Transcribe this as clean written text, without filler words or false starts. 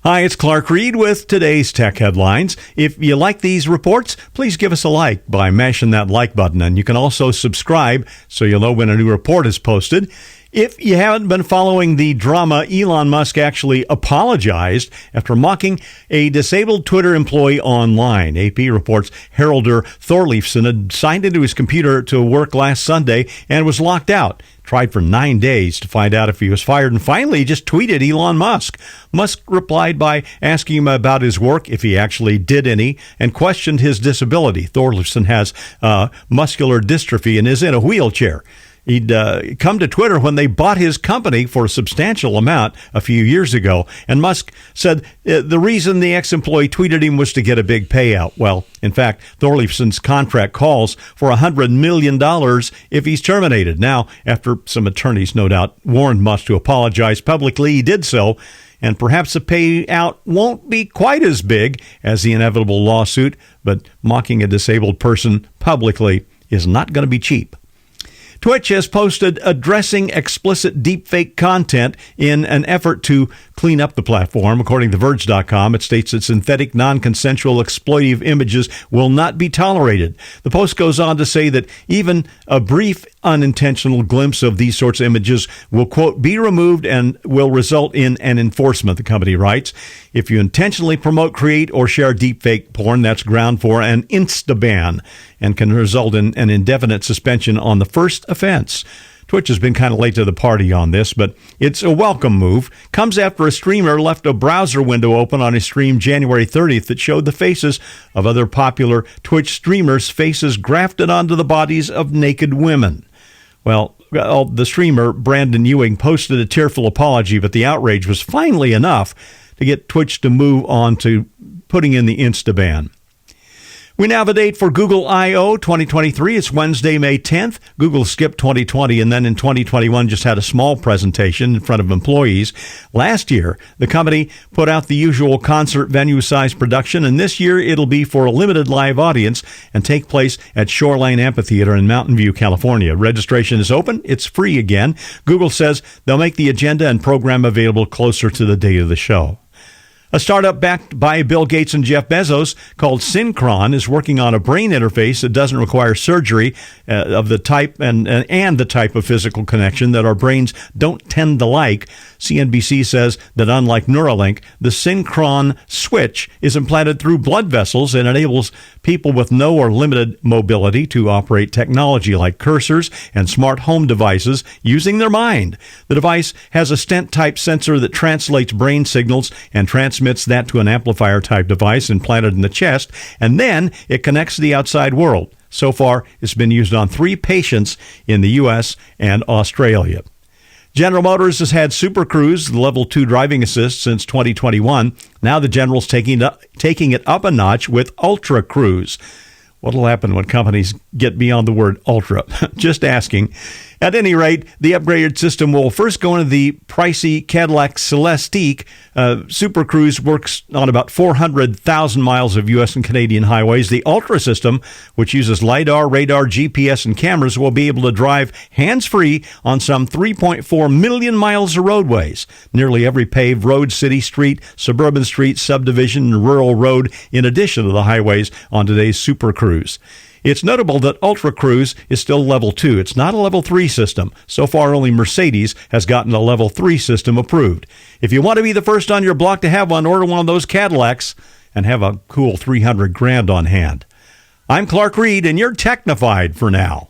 Hi, it's Clark Reid with today's tech headlines. If you like these reports, please give us a like by mashing that like button. And you can also subscribe so you'll know when a new report is posted. If you haven't been following the drama, Elon Musk actually apologized after mocking a disabled Twitter employee online. AP reports Haraldur Thorleifsson had signed into his computer to work last Sunday and was locked out. Tried for 9 days to find out if he was fired, and finally just tweeted Elon Musk. Musk replied by asking him about his work, if he actually did any, and questioned his disability. Thorleifsson has muscular dystrophy and is in a wheelchair. He'd come to Twitter when they bought his company for a substantial amount a few years ago. And Musk said the reason the ex-employee tweeted him was to get a big payout. Well, in fact, Thorleifsson's contract calls for $100 million if he's terminated. Now, after some attorneys, no doubt, warned Musk to apologize publicly, he did so. And perhaps the payout won't be quite as big as the inevitable lawsuit, but mocking a disabled person publicly is not going to be cheap. Twitch has posted addressing explicit deepfake content in an effort to clean up the platform. According to Verge.com, it states that synthetic, non-consensual, exploitive images will not be tolerated. The post goes on to say that even a brief, unintentional glimpse of these sorts of images will, quote, be removed and will result in an enforcement, the company writes. If you intentionally promote, create, or share deepfake porn, that's ground for an insta-ban and can result in an indefinite suspension on the first offense. Twitch has been kind of late to the party on this, but it's a welcome move. Comes after a streamer left a browser window open on his stream January 30th that showed the faces of other popular Twitch streamers' faces grafted onto the bodies of naked women. Well, the streamer, Brandon Ewing, posted a tearful apology, but the outrage was finally enough to get Twitch to move on to putting in the Insta-ban. We now have a date for Google I.O. 2023. It's Wednesday, May 10th. Google skipped 2020 and then in 2021 just had a small presentation in front of employees. Last year, the company put out the usual concert venue-size production, and this year it'll be for a limited live audience and take place at Shoreline Amphitheater in Mountain View, California. Registration is open. It's free again. Google says they'll make the agenda and program available closer to the date of the show. A startup backed by Bill Gates and Jeff Bezos called Synchron is working on a brain interface that doesn't require surgery of the type and the type of physical connection that our brains don't tend to like. CNBC says that unlike Neuralink, the Synchron switch is implanted through blood vessels and enables people with no or limited mobility to operate technology like cursors and smart home devices using their mind. The device has a stent-type sensor that translates brain signals and transmits that to an amplifier-type device implanted in the chest, and then it connects to the outside world. So far, it's been used on 3 patients in the U.S. and Australia. General Motors has had Super Cruise, the Level 2 driving assist, since 2021. Now the General's taking it up a notch with Ultra Cruise. What'll happen when companies get beyond the word ultra? Just asking. At any rate, the upgraded system will first go into the pricey Cadillac Celestiq. Super Cruise works on about 400,000 miles of U.S. and Canadian highways. The Ultra system, which uses LiDAR, radar, GPS, and cameras, will be able to drive hands-free on some 3.4 million miles of roadways. Nearly every paved road, city street, suburban street, subdivision, and rural road, in addition to the highways on today's Super Cruise. It's notable that Ultra Cruise is still Level 2. It's not a Level 3 system. So far, only Mercedes has gotten a Level 3 system approved. If you want to be the first on your block to have one, order one of those Cadillacs and have a cool $300,000 on hand. I'm Clark Reid, and you're technified for now.